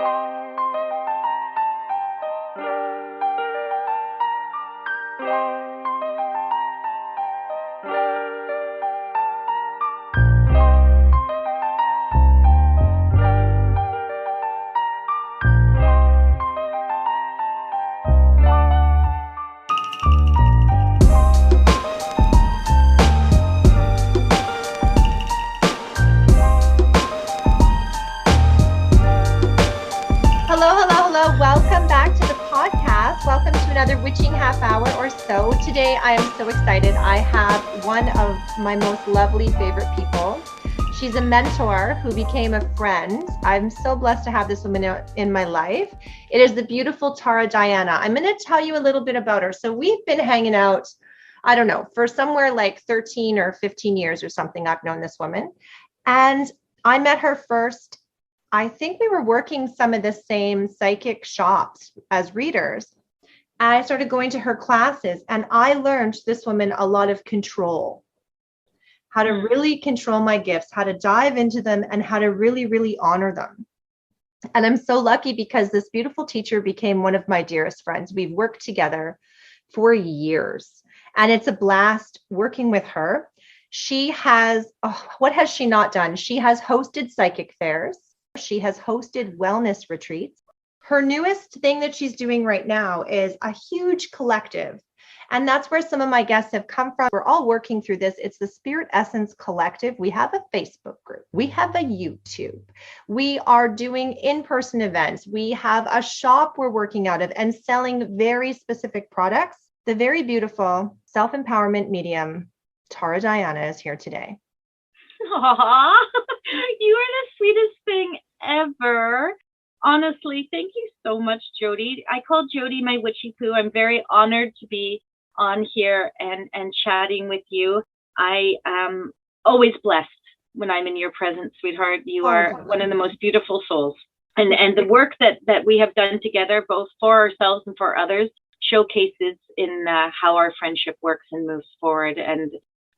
Hello. Welcome back to the podcast. Welcome to another witching half hour or so. Today, I am so excited. I have one of my most lovely favorite people. She's a mentor who became a friend. I'm so blessed to have this woman in my life. It is the beautiful Tara Diana. I'm going to tell you a little bit about her. So we've been hanging out, I don't know, for somewhere like 13 or 15 years or something. I've known this woman. And I met her first. I think we were working some of the same psychic shops as readers. And I started going to her classes and I learned this woman a lot of control, how to really control my gifts, how to dive into them and how to really, really honor them. And I'm so lucky because this beautiful teacher became one of my dearest friends. We've worked together for years and it's a blast working with her. She has, what has she not done? She has hosted psychic fairs. She has hosted wellness retreats. Her newest thing that she's doing right now is a huge collective. And that's where some of my guests have come from. We're all working through this. It's the Spirit Essence Collective. We have a Facebook group. We have a YouTube. We are doing in-person events. We have a shop we're working out of and selling very specific products. The very beautiful self-empowerment medium, Tara Diana, is here today. Aww, you are the sweetest thing ever. Honestly, thank you so much, Jody. I call Jody my witchy poo. I'm very honored to be on here and chatting with you. I am always blessed when I'm in your presence, sweetheart. You are one of the most beautiful souls. And the work that we have done together, both for ourselves and for others, showcases in how our friendship works and moves forward. And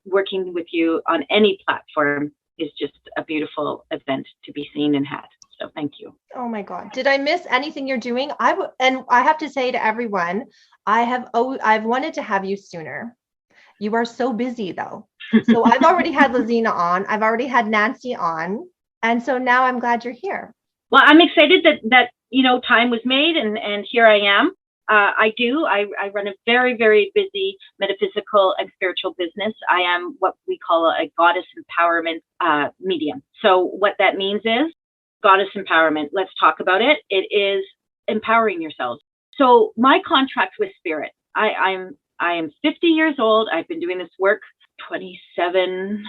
working with you on any platform is just a beautiful event to be seen and had. So thank you. Oh my God. Did I miss anything you're doing? And I have to say to everyone, I've wanted to have you sooner. You are so busy though. So I've already had Lazina on. I've already had Nancy on. And so now I'm glad you're here. Well, I'm excited that time was made and here I am. I run a very, very busy metaphysical and spiritual business. I am what we call a goddess empowerment medium. So what that means is goddess empowerment. Let's talk about it. It is empowering yourselves. So my contract with Spirit, I am 50 years old. I've been doing this work 27.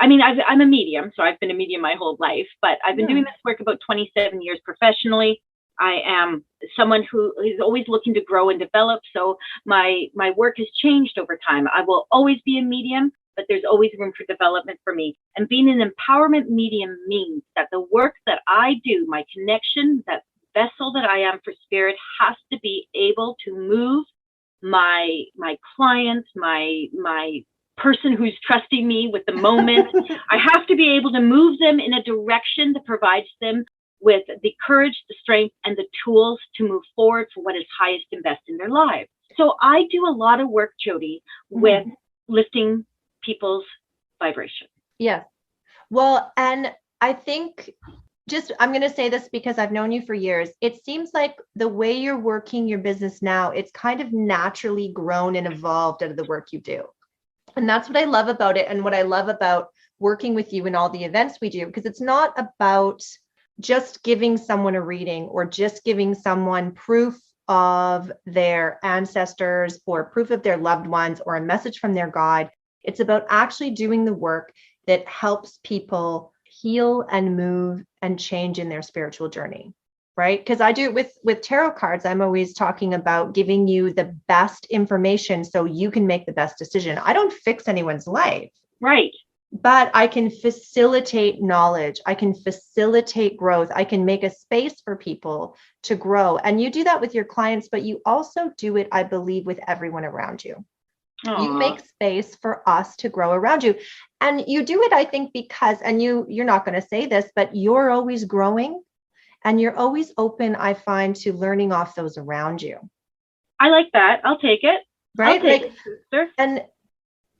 I mean, I'm a medium, so I've been a medium my whole life, but I've been doing this work about 27 years professionally. I am someone who is always looking to grow and develop. So my work has changed over time. I will always be a medium, but there's always room for development for me. And being an empowerment medium means that the work that I do, my connection, that vessel that I am for Spirit has to be able to move my clients, my person who's trusting me with the moment. I have to be able to move them in a direction that provides them with the courage, the strength, and the tools to move forward for what is highest and best in their lives. So I do a lot of work, Jody, with lifting people's vibration. Yes. Well, and I think I'm going to say this because I've known you for years. It seems like the way you're working your business now, it's kind of naturally grown and evolved out of the work you do. And that's what I love about it. And what I love about working with you in all the events we do, because it's not about just giving someone a reading or just giving someone proof of their ancestors or proof of their loved ones or a message from their guide. It's about actually doing the work that helps people heal and move and change in their spiritual journey, right? Because I do it with tarot cards. I'm always talking about giving you the best information so you can make the best decision. I don't fix anyone's life. Right. But I can facilitate knowledge. I can facilitate growth. I can make a space for people to grow. And you do that with your clients, but you also do it, I believe, with everyone around you. Aww. You make space for us to grow around you. And you do it, I think, because, and you're not going to say this, but you're always growing And you're always open, I find, to learning off those around you. I like that. I'll take it. Right? I'll take it, sister. And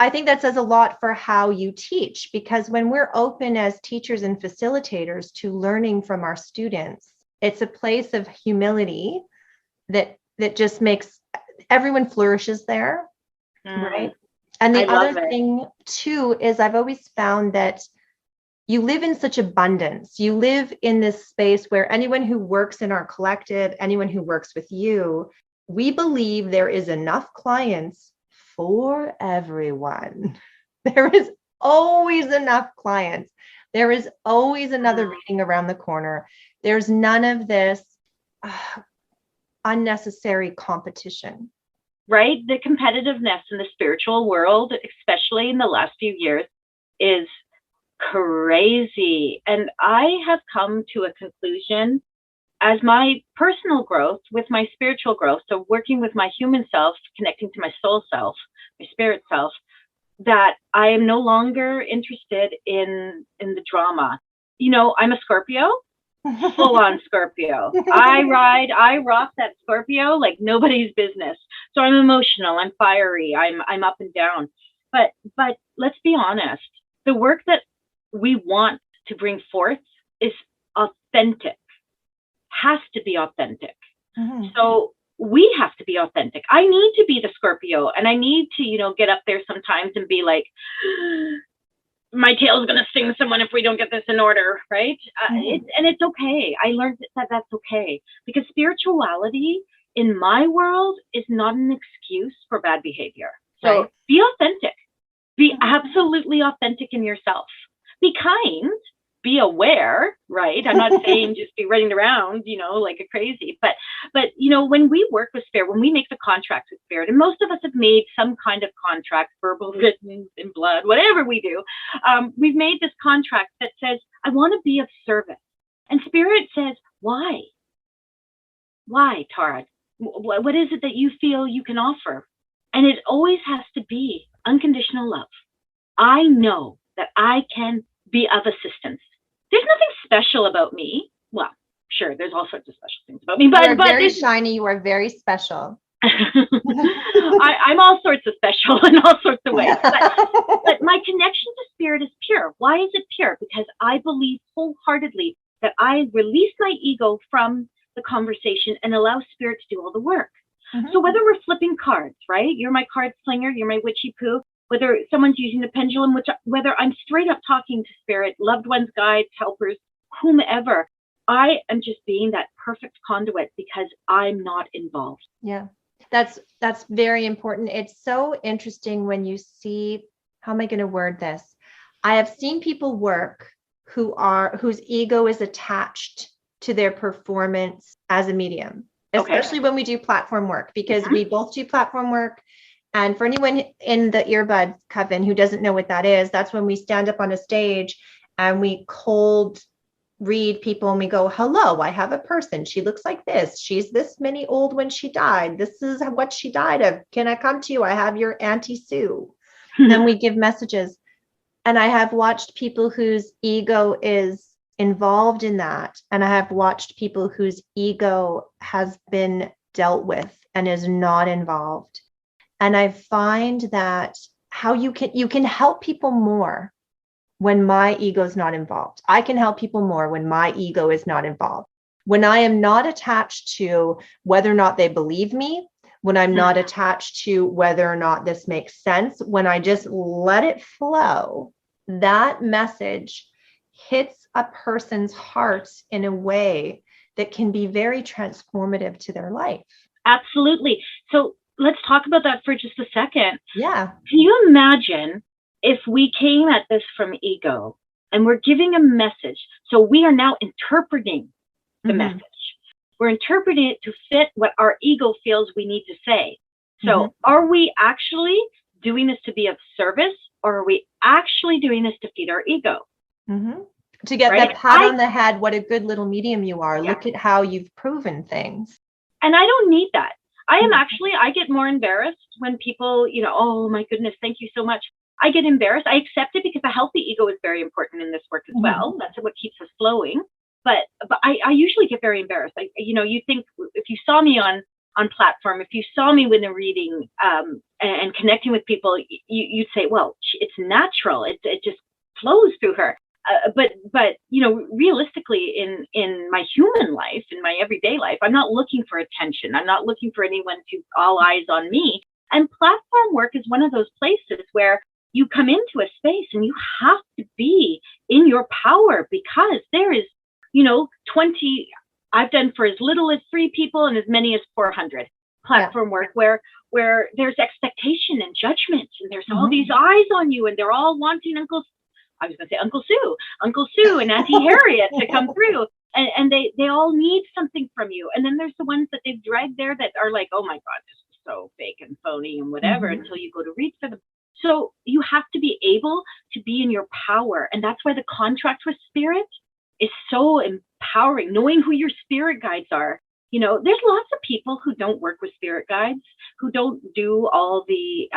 I think that says a lot for how you teach, because when we're open as teachers and facilitators to learning from our students, it's a place of humility that just makes everyone flourishes there. Right. And the other thing too is I've always found that you live in such abundance. You live in this space where anyone who works in our collective, anyone who works with you, we believe there is enough clients for everyone. There is always enough clients. There is always another reading around the corner. There's none of this unnecessary competition. Right? The competitiveness in the spiritual world, especially in the last few years, is crazy. And I have come to a conclusion as my personal growth with my spiritual growth, so working with my human self, connecting to my soul self, my spirit self, that I am no longer interested in the drama. You know, I'm a Scorpio, full on Scorpio. I rock that Scorpio like nobody's business. So I'm emotional, I'm fiery, I'm up and down. But let's be honest, the work that we want to bring forth is authentic. Has to be authentic. Mm-hmm. So we have to be authentic. I need to be the Scorpio, and I need to, you know, get up there sometimes and be like, my tail's going to sting someone if we don't get this in order, right? Mm-hmm. It's okay. I learned that that's okay, because spirituality in my world is not an excuse for bad behavior. So right. Be authentic. Be absolutely authentic in yourself. Be kind. Be aware, right? I'm not saying just be running around, you know, like a crazy, but, you know, when we work with spirit, when we make the contracts with spirit, and most of us have made some kind of contract, verbal, written, in blood, whatever we do, we've made this contract that says, I want to be of service. And spirit says, why? Why, Tara? What is it that you feel you can offer? And it always has to be unconditional love. I know that I can be of assistance. There's nothing special about me. Well, sure, there's all sorts of special things about me, but you are very shiny. You are very special. I'm all sorts of special in all sorts of ways. But my connection to spirit is pure. Why is it pure? Because I believe wholeheartedly that I release my ego from the conversation and allow spirit to do all the work. Mm-hmm. So whether we're flipping cards, right? You're my card slinger, you're my witchy poo. Whether someone's using the pendulum, whether I'm straight up talking to spirit, loved ones, guides, helpers, whomever, I am just being that perfect conduit because I'm not involved. Yeah, that's very important. It's so interesting when you see, how am I going to word this? I have seen people work whose ego is attached to their performance as a medium, especially when we do platform work, because we both do platform work. And for anyone in the earbud coven who doesn't know what that is, that's when we stand up on a stage and we cold read people and we go, hello, I have a person. She looks like this. She's this many old when she died. This is what she died of. Can I come to you? I have your Auntie Sue. And we give messages. And I have watched people whose ego is involved in that. And I have watched people whose ego has been dealt with and is not involved. And I find that how you can help people more when my ego is not involved. I can help people more when my ego is not involved. When I am not attached to whether or not they believe me, when I'm not attached to whether or not this makes sense, when I just let it flow, that message hits a person's heart in a way that can be very transformative to their life. Absolutely. So let's talk about that for just a second. Yeah. Can you imagine if we came at this from ego and we're giving a message? So we are now interpreting the message. We're interpreting it to fit what our ego feels we need to say. So are we actually doing this to be of service, or are we actually doing this to feed our ego? To get that pat on the head, what a good little medium you are. Yeah. Look at how you've proven things. And I don't need that. I get more embarrassed when people, you know, oh my goodness, thank you so much. I get embarrassed. I accept it because a healthy ego is very important in this work as well. That's what keeps us flowing. but I usually get very embarrassed. You think if you saw me on platform, if you saw me when they're reading and connecting with people, you'd say, well, it's natural. It just flows through her. But realistically, in my human life, in my everyday life, I'm not looking for attention. I'm not looking for anyone to all eyes on me. And platform work is one of those places where you come into a space and you have to be in your power, because there is, 20, I've done for as little as 3 people and as many as 400 platform work where there's expectation and judgment, and there's all these eyes on you, and they're all wanting Uncle Sue and Auntie Harriet to come through. And they all need something from you. And then there's the ones that they've dragged there that are like, oh my God, this is so fake and phony and whatever, until you go to read for them. So you have to be able to be in your power. And that's why the contract with spirit is so empowering, knowing who your spirit guides are. There's lots of people who don't work with spirit guides, who don't do all the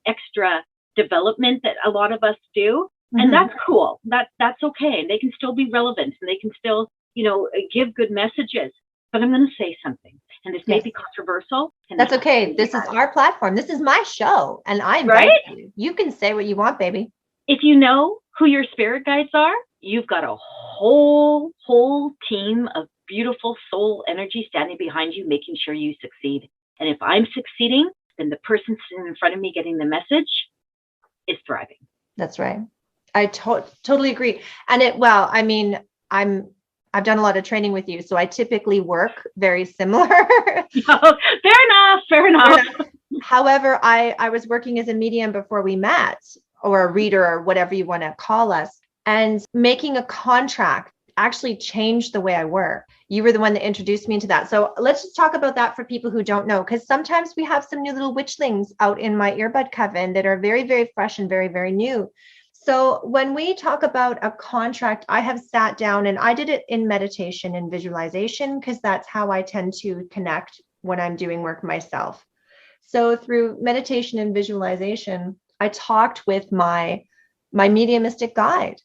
extra development that a lot of us do. And that's cool. That's okay. And they can still be relevant, and they can still, give good messages. But I'm going to say something, and this may be controversial. That's okay. This is our platform. This is my show, and I'm right. You can say what you want, baby. If you know who your spirit guides are, you've got a whole team of beautiful soul energy standing behind you, making sure you succeed. And if I'm succeeding, then the person sitting in front of me getting the message is thriving. That's right. I totally agree. And I've done a lot of training with you, so I typically work very similar. Fair enough. However, I was working as a medium before we met, or a reader, or whatever you want to call us, and making a contract actually changed the way I work. You were the one that introduced me into that. So let's just talk about that for people who don't know, because sometimes we have some new little witchlings out in my earbud coven that are very, very fresh and very, very new. So when we talk about a contract, I have sat down, and I did it in meditation and visualization, because that's how I tend to connect when I'm doing work myself. So through meditation and visualization, I talked with my mediumistic guide,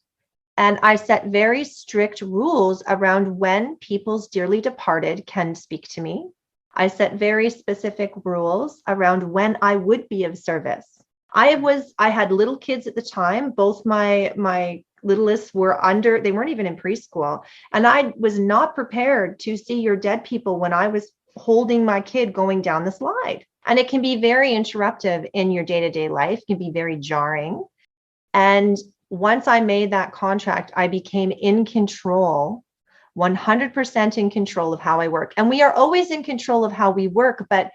and I set very strict rules around when people's dearly departed can speak to me. I set very specific rules around when I would be of service. I had little kids at the time. Both my littlest were they weren't even in preschool. And I was not prepared to see your dead people when I was holding my kid going down the slide. And it can be very interruptive in your day-to-day life. It can be very jarring. And once I made that contract, I became in control, 100% in control of how I work. And we are always in control of how we work, but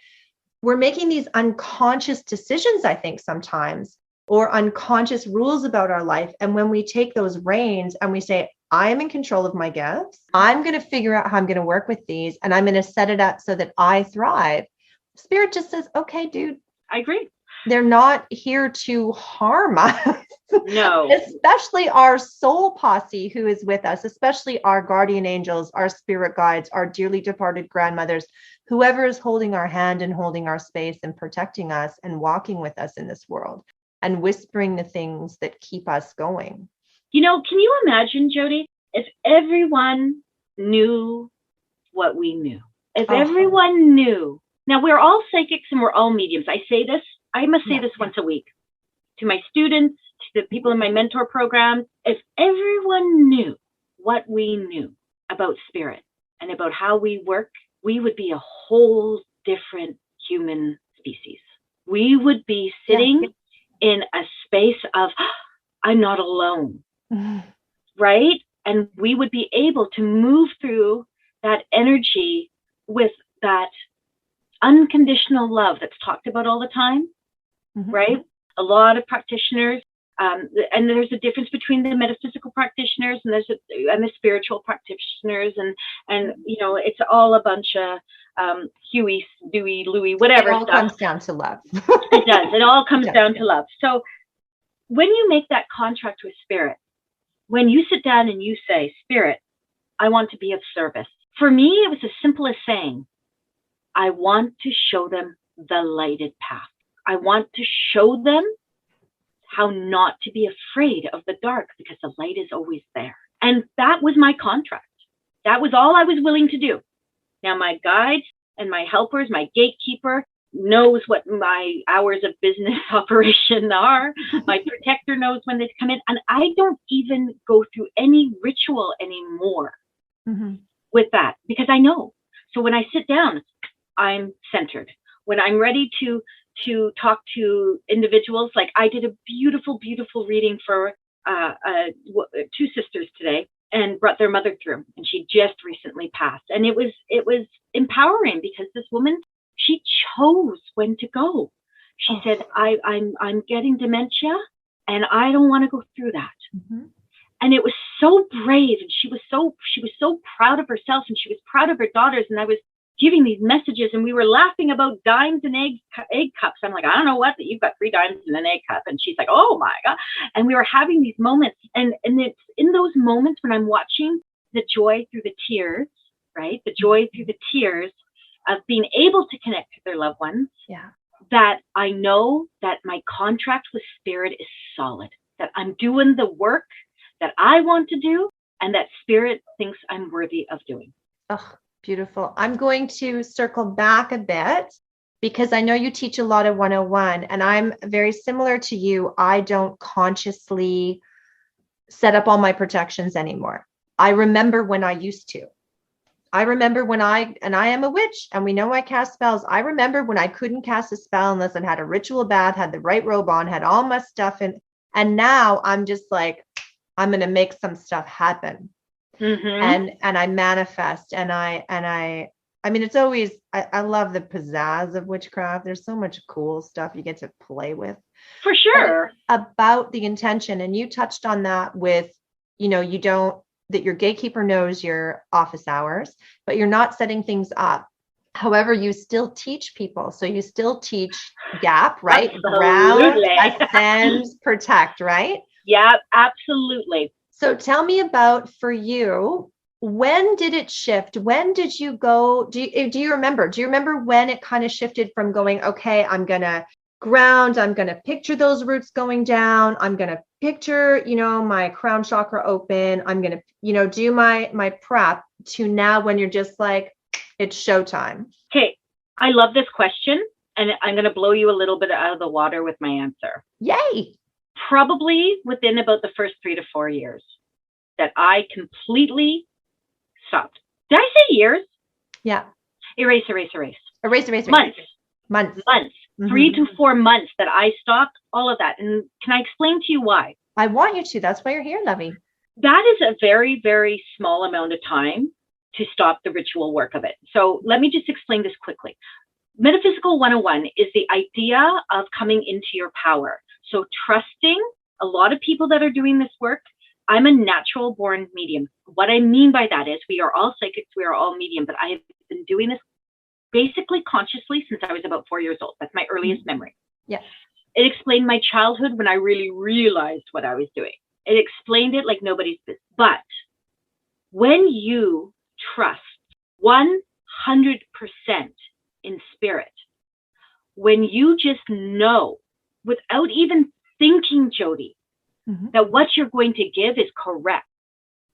we're making these unconscious decisions, I think, sometimes, or unconscious rules about our life. And when we take those reins and we say, I am in control of my gifts, I'm going to figure out how I'm going to work with these, and I'm going to set it up so that I thrive. Spirit just says, okay, dude. I agree. They're not here to harm us. No. Especially our soul posse who is with us, especially our guardian angels, our spirit guides, our dearly departed grandmothers, whoever is holding our hand and holding our space and protecting us and walking with us in this world and whispering the things that keep us going. Can you imagine, Jody, if everyone knew what we knew? If everyone knew. Now, we're all psychics and we're all mediums. I must say this once a week to my students, to the people in my mentor programs. If everyone knew what we knew about spirit and about how we work, we would be a whole different human species. We would be sitting in a space of, I'm not alone, right? And we would be able to move through that energy with that unconditional love that's talked about all the time, right? A lot of practitioners, and there's a difference between the metaphysical practitioners and the spiritual practitioners, and it's all a bunch of Huey, Dewey, Louie, whatever stuff. It all comes down to love. It does. It all comes down to love. So when you make that contract with spirit, when you sit down and you say, Spirit, I want to be of service. For me, it was as simple as saying, I want to show them the lighted path. I want to show them how not to be afraid of the dark, because the light is always there. And that was my contract. That was all I was willing to do. Now my guides and my helpers, my gatekeeper knows what my hours of business operation are. My protector knows when they come in, and I don't even go through any ritual anymore with that, because I know. So when I sit down, I'm centered. When I'm ready to talk to individuals, like I did a beautiful, beautiful reading for 2 sisters today, and brought their mother through, and she just recently passed. And it was empowering, because this woman, she chose when to go. She said, I'm getting dementia, and I don't want to go through that. And it was so brave, and she was so proud of herself, and she was proud of her daughters. And I was giving these messages, and we were laughing about dimes and egg cups. I'm like, I don't know what, that you've got 3 dimes in an egg cup. And she's like, oh my God. And we were having these moments. And it's in those moments when I'm watching the joy through the tears, right? The joy through the tears of being able to connect with their loved ones. Yeah. That I know that my contract with Spirit is solid, that I'm doing the work that I want to do, and that Spirit thinks I'm worthy of doing. Oh, beautiful. I'm going to circle back a bit, because I know you teach a lot of 101, and I'm very similar to you. I don't consciously set up all my protections anymore. I remember when I used to. I remember when I am a witch, and we know I cast spells. I remember when I couldn't cast a spell unless I had a ritual bath, had the right robe on, had all my stuff in. And now I'm just like, I'm going to make some stuff happen. And I manifest, and I mean, it's always, I love the pizzazz of witchcraft. There's so much cool stuff you get to play with. For sure. About the intention. And you touched on that with, that your gatekeeper knows your office hours, but you're not setting things up. However, you still teach people. So you still teach GAP, right? Ground, ascend, protect, right? Yeah, absolutely. So tell me about, for you, when did it shift? When did you go? Do you remember? Do you remember when it kind of shifted from going, okay, I'm going to ground, I'm going to picture those roots going down, I'm going to picture, my crown chakra open, I'm going to, do my prep, to now when you're just like, it's showtime? Okay. I love this question, and I'm going to blow you a little bit out of the water with my answer. Yay. Probably within about the first 3 to 4 years that I completely stopped. Did I say years? Yeah. Erase. Months. 3 to 4 months that I stopped all of that. And can I explain to you why? I want you to. That's why you're here, Lovey. That is a very, very small amount of time to stop the ritual work of it. So let me just explain this quickly. Metaphysical 101 is the idea of coming into your power. So trusting a lot of people that are doing this work. I'm a natural born medium. What I mean by that is we are all psychics, we are all medium, but I have been doing this basically consciously since I was about 4 years old. That's my earliest memory. Yeah. It explained my childhood when I really realized what I was doing. It explained it like nobody's business. But when you trust 100% in Spirit, when you just know without even thinking, Jody, that what you're going to give is correct,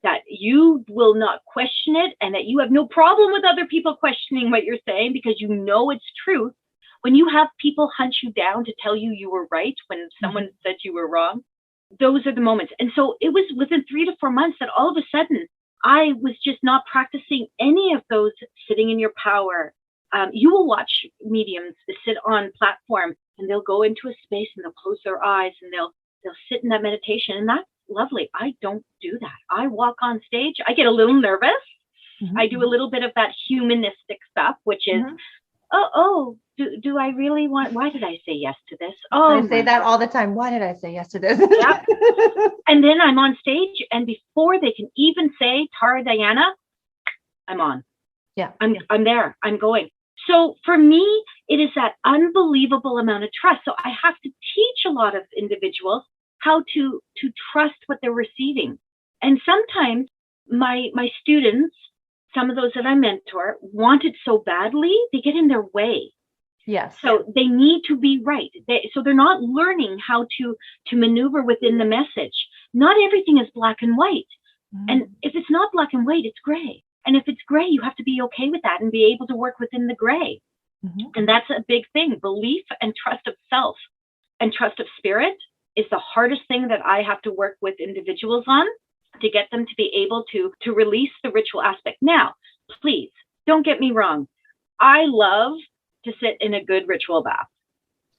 that you will not question it, and that you have no problem with other people questioning what you're saying because you know it's truth. When you have people hunt you down to tell you were right when someone said you were wrong, those are the moments. And so it was within 3 to 4 months that all of a sudden I was just not practicing any of those sitting in your power. You will watch mediums that sit on platforms, and they'll go into a space and they'll close their eyes and they'll sit in that meditation. And that's lovely. I don't do that. I walk on stage. I get a little nervous. I do a little bit of that humanistic stuff, which is, do I really want, why did I say yes to this? Oh, I say that all the time. Why did I say yes to this? Yep. And then I'm on stage, and before they can even say Tara Diana, I'm on. Yeah. I'm there. I'm going. So for me, it is that unbelievable amount of trust. So I have to teach a lot of individuals how to trust what they're receiving. And sometimes my students, some of those that I mentor, want it so badly, they get in their way. Yes. So they need to be right. So they're not learning how to maneuver within the message. Not everything is black and white. And if it's not black and white, it's gray. And if it's gray, you have to be okay with that and be able to work within the gray. Mhm. And that's a big thing. Belief and trust of self and trust of spirit is the hardest thing that I have to work with individuals on, to get them to be able to release the ritual aspect. Now, please don't get me wrong. I love to sit in a good ritual bath.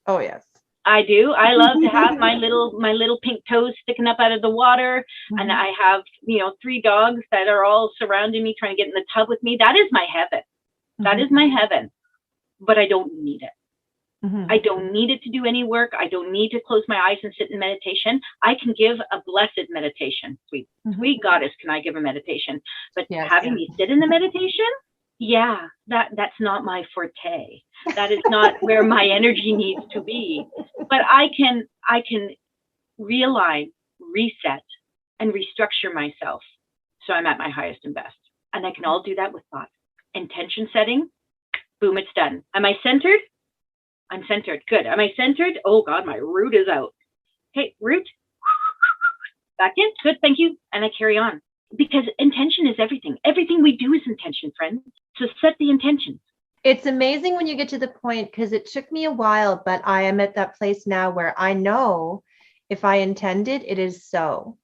Oh, yes. I do. I love to have my little pink toes sticking up out of the water. Mhm. And I have, 3 dogs that are all surrounding me, trying to get in the tub with me. That is my heaven. That is my heaven. But I don't need it. Mhm. I don't need it to do any work. I don't need to close my eyes and sit in meditation. I can give a blessed meditation. Sweet goddess, can I give a meditation? But Yes, having me sit in the meditation, that's not my forte. That is not where my energy needs to be. But I can realign, reset, and restructure myself so I'm at my highest and best. And I can all do that with thought. Intention setting, boom, it's done. Am I centered? I'm centered. Good. Am I centered? Oh God, my root is out. Okay, root. Back in. Good, thank you. And I carry on. Because intention is everything. Everything we do is intention, friends. So set the intentions. It's amazing when you get to the point, because it took me a while, but I am at that place now where I know if I intended, it is so.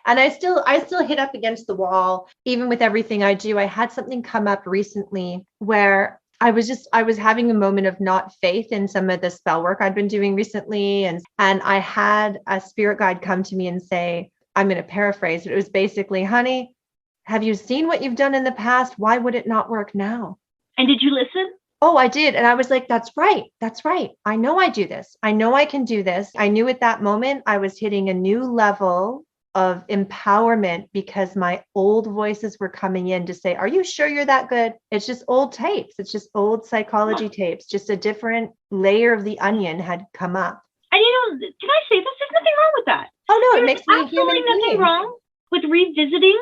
And I still hit up against the wall, even with everything I do. I had something come up recently where I was having a moment of not faith in some of the spell work I'd been doing recently. And I had a spirit guide come to me and say, I'm going to paraphrase, but it was basically, honey, have you seen what you've done in the past? Why would it not work now? And did you listen? Oh, I did. And I was like, that's right. That's right. I know I do this. I know I can do this. I knew at that moment I was hitting a new level of empowerment because my old voices were coming in to say, are you sure you're that good? It's just old tapes. It's just old psychology tapes. Just a different layer of the onion had come up. And can I say this? There's nothing wrong with that. Oh, no, it There's makes me a human absolutely nothing being. wrong with revisiting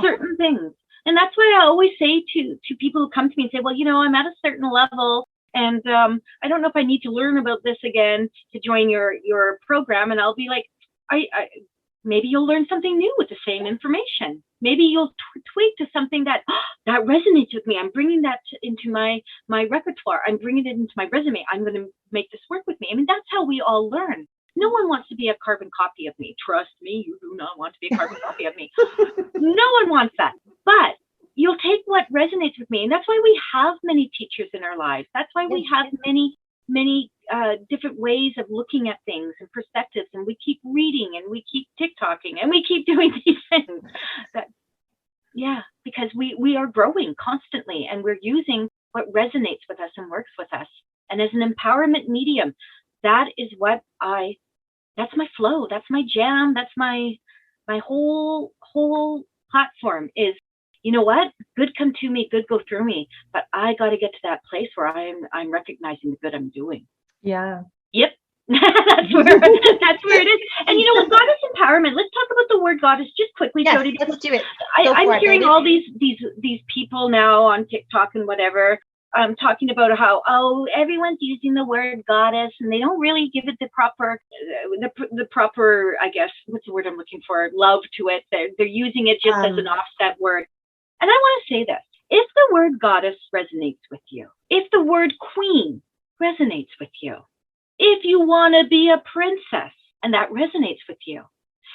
certain things. And that's why I always say to people who come to me and say, well, I'm at a certain level and I don't know if I need to learn about this again to join your program. And I'll be like, maybe you'll learn something new with the same information. Maybe you'll tweak to something that resonates with me. I'm bringing that into my repertoire. I'm bringing it into my resume. I'm going to make this work with me. I mean, that's how we all learn. No one wants to be a carbon copy of me. Trust me, you do not want to be a carbon copy of me. No one wants that. But you'll take what resonates with me. And that's why we have many teachers in our lives. That's why we have many different ways of looking at things and perspectives. And we keep reading and we keep TikToking and we keep doing these things. Because we are growing constantly and we're using what resonates with us and works with us. And as an empowerment medium, that is what that's my flow. That's my jam. That's my whole platform is, you know what? Good come to me, good go through me. But I got to get to that place where I'm recognizing the good I'm doing. Yeah. Yep. that's where it is. And with goddess empowerment, let's talk about the word goddess just quickly, Yes, Jody. let's do it. I'm hearing all these people now on TikTok and whatever. Talking about how everyone's using the word goddess and they don't really give it the proper I guess what's the word I'm looking for, love to it. They're using it just as an offset word. And I want to say this: if the word goddess resonates with you, if the word queen resonates with you, if you want to be a princess and that resonates with you,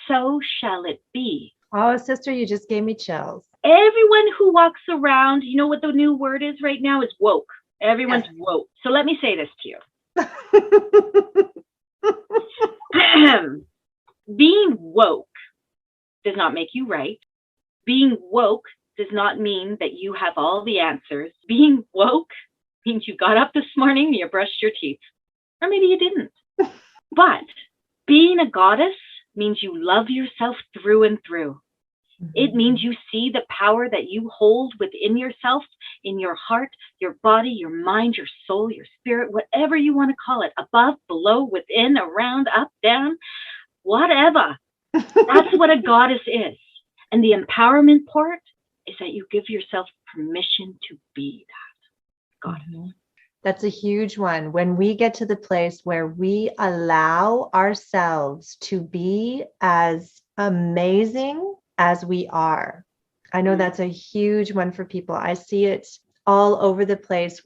so shall it be. Oh, sister, you just gave me chills. Everyone who walks around, you know what the new word is right now? Is woke. Everyone's woke. So let me say this to you. Being woke does not make you right. Being woke does not mean that you have all the answers. Being woke means you got up this morning, you brushed your teeth. Or maybe you didn't. But being a goddess means you love yourself through and through. It means you see the power that you hold within yourself, in your heart, your body, your mind, your soul, your spirit, whatever you want to call it, above, below, within, around, up, down, whatever. That's what a goddess is. And the empowerment part is that you give yourself permission to be that goddess. That's a huge one. When we get to the place where we allow ourselves to be as amazing as we are, I know that's a huge one for people. I see it all over the place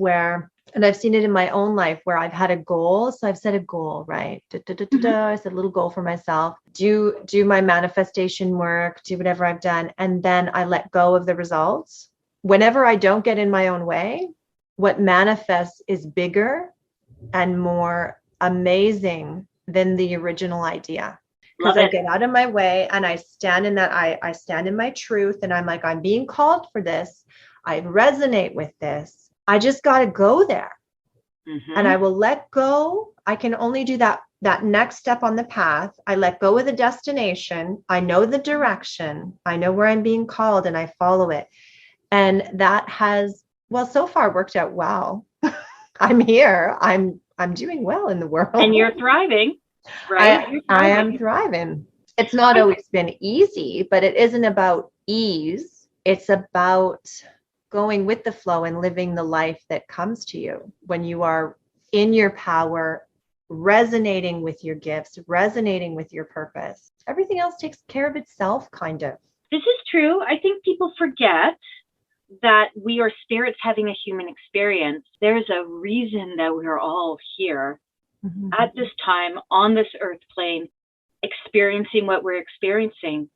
and I've seen it in my own life where I've had a goal. So I've set a goal, right? I set a little goal for myself, do my manifestation work, do whatever I've done. And then I let go of the results. Whenever I don't get in my own way, what manifests is bigger and more amazing than the original idea. Because I get out of my way and I stand in that, I stand in my truth, and I'm like, I'm being called for this. I resonate with this. I just got to go there. And I will let go. I can only do that next step on the path. I let go of the destination. I know the direction. I know where I'm being called, and I follow it. And that has, well, so far worked out well. I'm here. I'm doing well in the world. And you're thriving. Right? I am thriving. It's not always been easy, but it isn't about ease. It's about going with the flow and living the life that comes to you when you are in your power, resonating with your gifts, resonating with your purpose. Everything else takes care of itself, kind of. This is true. I think people forget that we are spirits having a human experience. There's a reason that we're all here at this time on this earth plane, experiencing what we're experiencing.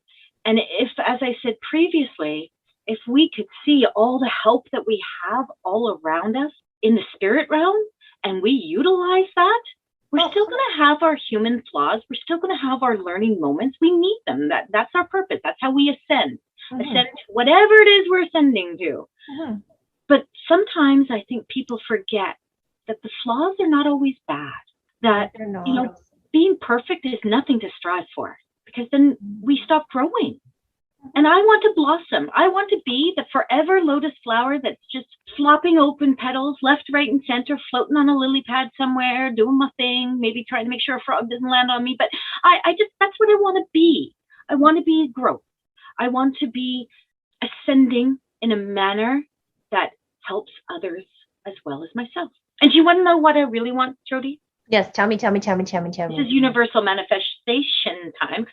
And if, as I said previously, if we could see all the help that we have all around us in the spirit realm, and we utilize that, we're still going to have our human flaws. We're still going to have our learning moments. We need them. That's our purpose. That's how we ascend. Ascend to whatever it is we're ascending to. But sometimes I think people forget that the flaws are not always bad. That, you know, being perfect is nothing to strive for, because then we stop growing. And I want to blossom. I want to be the forever lotus flower that's just flopping open petals left, right, and center, floating on a lily pad somewhere, doing my thing, maybe trying to make sure a frog doesn't land on me. But I just, that's what I want to be. I want to be growth. I want to be ascending in a manner that helps others as well as myself. And do you want to know what I really want, Jody? Yes, tell me. This is universal manifestation time,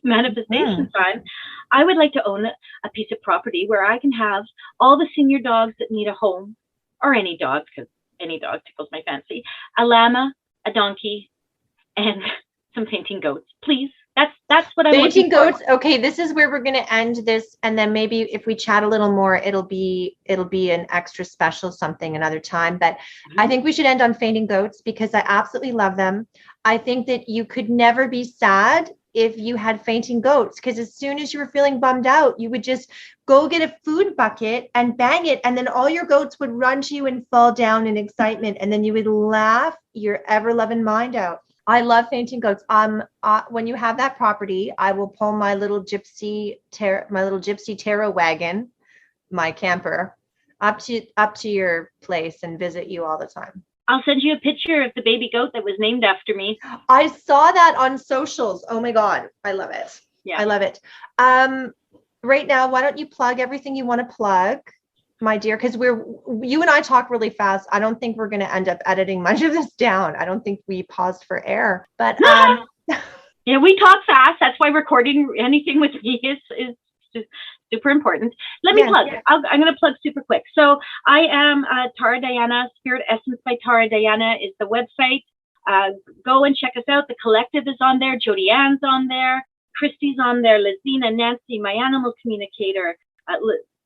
manifestation time. I would like to own a piece of property where I can have all the senior dogs that need a home, or any dog, because any dog tickles my fancy, a llama, a donkey, and some fainting goats, please. That's what I want. Fainting goats. Okay, this is where we're going to end this, and then maybe if we chat a little more, it'll be an extra special something another time. But I think we should end on fainting goats because I absolutely love them. I think that you could never be sad if you had fainting goats, because as soon as you were feeling bummed out, you would just go get a food bucket and bang it, and then all your goats would run to you and fall down in excitement, and then you would laugh your ever-loving mind out. I love fainting goats. When you have that property, I will pull my little gypsy tarot wagon, my camper, up to your place and visit you all the time. I'll send you a picture of the baby goat that was named after me. I saw that on socials. Oh my God, I love it. Yeah, I love it. Right now, why don't you plug everything you want to plug, my dear, because you and I talk really fast. I don't think we're going to end up editing much of this down. I don't think we paused for air, but yeah, we talk fast. That's why recording anything with me is just super important. Let me plug. Yeah. I'm going to plug super quick. So I am Tara Diana. Spirit Essence by Tara Diana is the website. Go and check us out. The collective is on there. Jody Ann's on there. Christy's on there. Lizina, Nancy, my animal communicator.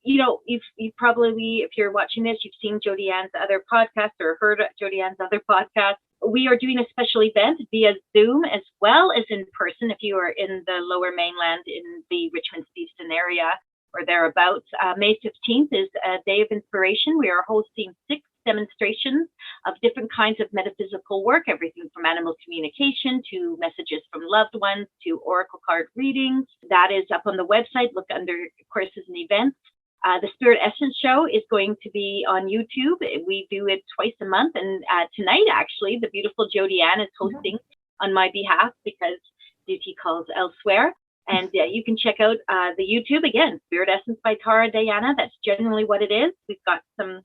You know, you've probably, if you're watching this, you've seen Jody Ann's other podcasts or heard Jody Ann's other podcasts. We are doing a special event via Zoom as well as in person if you are in the Lower Mainland in the Richmond-Steveston area or thereabouts. May 15th is a day of inspiration. We are hosting 6 demonstrations of different kinds of metaphysical work, everything from animal communication to messages from loved ones to oracle card readings. That is up on the website. Look under courses and events. The Spirit Essence Show is going to be on YouTube. We do it twice a month. And tonight, actually, the beautiful Jody Ann is hosting on my behalf because duty calls elsewhere. And you can check out the YouTube, again, Spirit Essence by Tara Diana. That's generally what it is. We've got some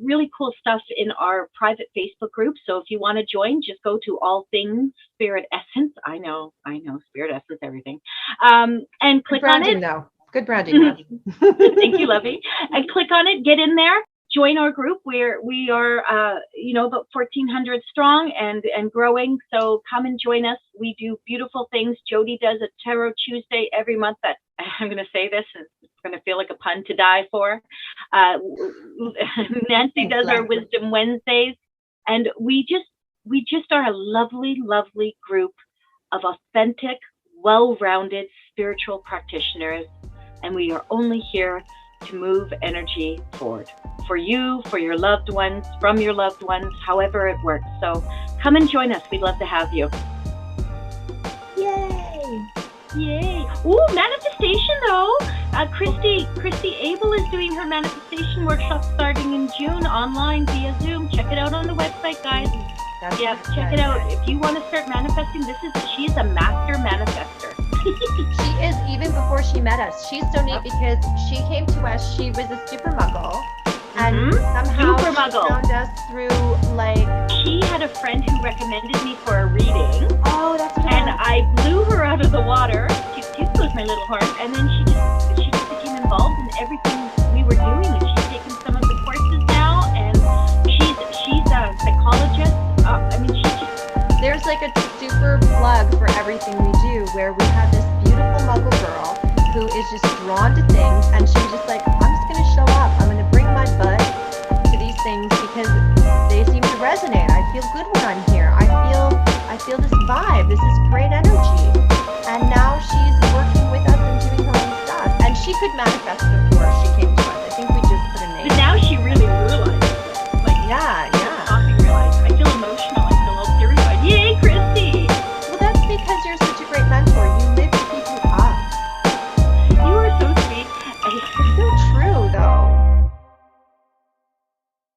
really cool stuff in our private Facebook group. So if you want to join, just go to All Things Spirit Essence. I know, Spirit Essence, everything. And click on it. Good branding. Rosie. Thank you, Lovey. And click on it, get in there, join our group. We are, about 1,400 strong and growing. So come and join us. We do beautiful things. Jody does a Tarot Tuesday every month. That I'm going to say this, it's going to feel like a pun to die for. Nancy does our Wisdom Wednesdays, and we just are a lovely, lovely group of authentic, well-rounded spiritual practitioners, and we are only here to move energy forward for you, for your loved ones, from your loved ones, however it works. So come and join us. We'd love to have you. Yay! Yay. Ooh, manifestation though. Christy Abel is doing her manifestation workshop starting in June online via Zoom. Check it out on the website, guys. Check it out. If you want to start manifesting, she's a master manifester. She is, even before she met us. She's so neat because she came to us, she was a super muggle, and somehow super she muggle. found us through, like... She had a friend who recommended me for a reading. Oh, that's what And I blew her out of the water. She was my little horn, and then she just became involved in everything we were doing, and she's taken some of the courses now, and she's a psychologist. There's like a super plug for everything we do, where we have this beautiful muggle girl who is just drawn to things, and she was just like, I'm just going to show up. I'm going to bring my butt to these things because they seem to resonate. I feel good when I'm here. I feel this vibe. This is great energy. And now she's working with us and doing her own stuff. And she could manifest